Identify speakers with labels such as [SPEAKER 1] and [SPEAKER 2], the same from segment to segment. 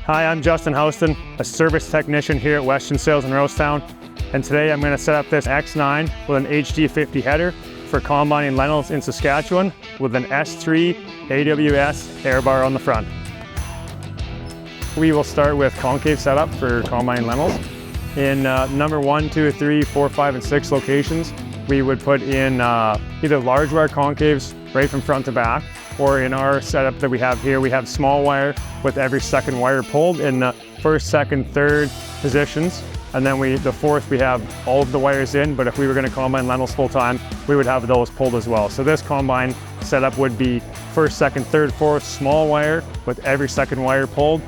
[SPEAKER 1] Hi, I'm Justin Houston, a service technician here at Western Sales in Rosetown, and today I'm going to set up this X9 with an HD50 header for combining lentils in Saskatchewan with an S3 AWS air bar on the front. We will start with concave setup for combining lentils. In number 1, 2, 3, 4, 5, and 6 locations, we would put in either large wire concaves right from front to back, or in our setup that we have here, we have small wire with every second wire pulled in the first, second, third positions. And then the fourth, we have all of the wires in, but if we were going to combine lentils full time, we would have those pulled as well. So this combine setup would be first, second, third, fourth, small wire with every second wire pulled.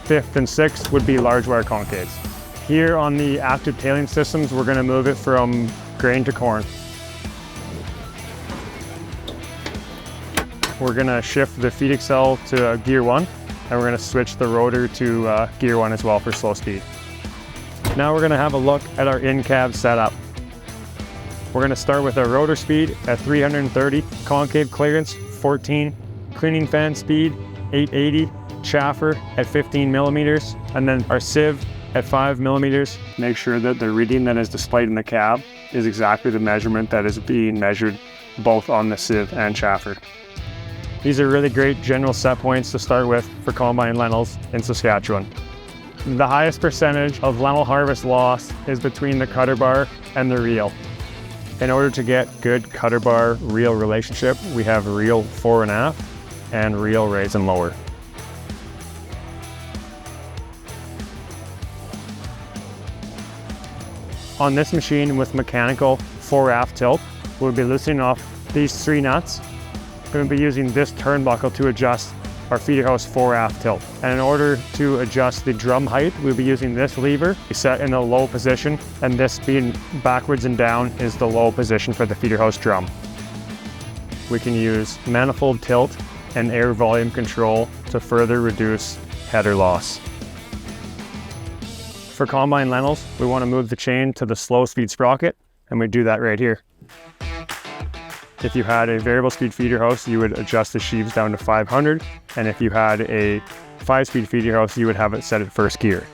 [SPEAKER 1] Fifth and sixth would be large wire concaves. Here on the active tailing systems, we're going to move it from grain to corn. We're going to shift the feed accel to gear 1, and we're going to switch the rotor to gear 1 as well for slow speed. Now we're going to have a look at our in-cab setup. We're going to start with our rotor speed at 330, concave clearance 14, cleaning fan speed 880, chaffer at 15 millimeters, and then our sieve at 5 millimeters. Make sure that the reading that is displayed in the cab is exactly the measurement that is being measured both on the sieve and chaffer. These are really great general set points to start with for combining lentils in Saskatchewan. The highest percentage of lentil harvest loss is between the cutter bar and the reel. In order to get good cutter bar reel relationship, we have reel fore and aft and reel raise and lower. On this machine with mechanical fore aft tilt, we'll be loosening off these 3 nuts. We're going to be using this turnbuckle to adjust our feeder house fore aft tilt. And in order to adjust the drum height, we'll be using this lever set in the low position, and this being backwards and down is the low position for the feeder house drum. We can use manifold tilt and air volume control to further reduce header loss. For combine lentils, we want to move the chain to the slow speed sprocket, and we do that right here. If you had a variable speed feeder house, you would adjust the sheaves down to 500, and if you had a 5-speed feeder house, you would have it set at first gear.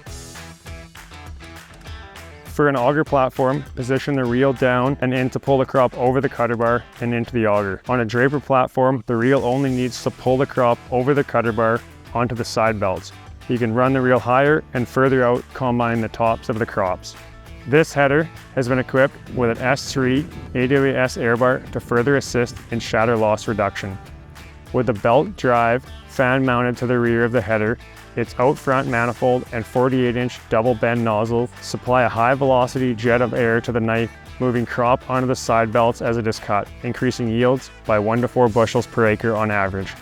[SPEAKER 1] For an auger platform, position the reel down and in to pull the crop over the cutter bar and into the auger. On a draper platform, the reel only needs to pull the crop over the cutter bar onto the side belts. You can run the reel higher and further out, combine the tops of the crops. This header has been equipped with an S3 AWS air bar to further assist in shatter loss reduction. With the belt drive fan mounted to the rear of the header, its out front manifold and 48-inch double bend nozzle supply a high velocity jet of air to the knife, moving crop onto the side belts as it is cut, increasing yields by 1 to 4 bushels per acre on average.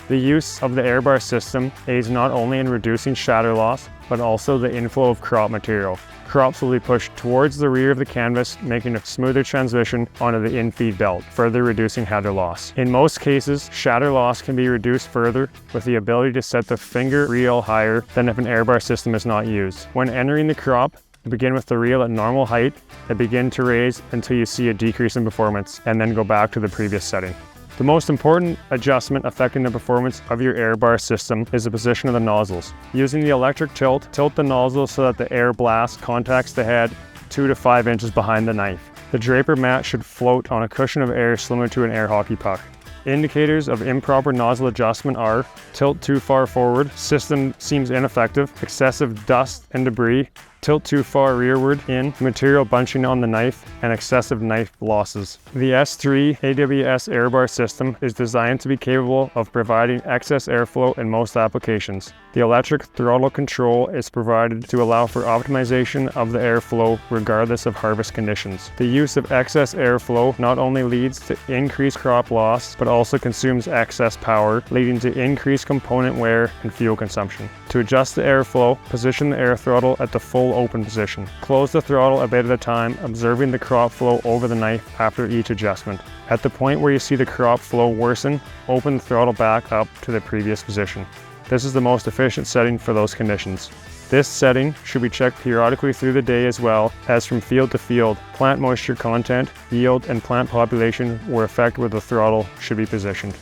[SPEAKER 1] The use of the air bar system aids not only in reducing shatter loss, but also the inflow of crop material. Crops will be pushed towards the rear of the canvas, making a smoother transition onto the in-feed belt, further reducing header loss. In most cases, shatter loss can be reduced further with the ability to set the finger reel higher than if an air bar system is not used. When entering the crop, begin with the reel at normal height and begin to raise until you see a decrease in performance, and then go back to the previous setting. The most important adjustment affecting the performance of your air bar system is the position of the nozzles. Using the electric tilt the nozzle so that the air blast contacts the head 2 to 5 inches behind the knife. The draper mat should float on a cushion of air similar to an air hockey puck. Indicators of improper nozzle adjustment are tilt too far forward, system seems ineffective, excessive dust and debris, tilt too far rearward in, material bunching on the knife, and excessive knife losses. The S3 AWS air bar system is designed to be capable of providing excess airflow in most applications. The electric throttle control is provided to allow for optimization of the airflow regardless of harvest conditions. The use of excess airflow not only leads to increased crop loss, but also consumes excess power, leading to increased component wear and fuel consumption. To adjust the airflow, position the air throttle at the full open position. Close the throttle a bit at a time, observing the crop flow over the knife after each adjustment. At the point where you see the crop flow worsen, open the throttle back up to the previous position. This is the most efficient setting for those conditions. This setting should be checked periodically through the day as well as from field to field. Plant moisture content, yield, and plant population where effect with the throttle should be positioned.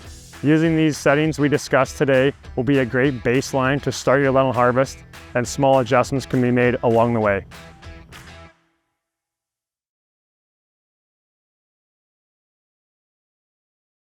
[SPEAKER 1] Using these settings we discussed today will be a great baseline to start your lentil harvest, and small adjustments can be made along the way.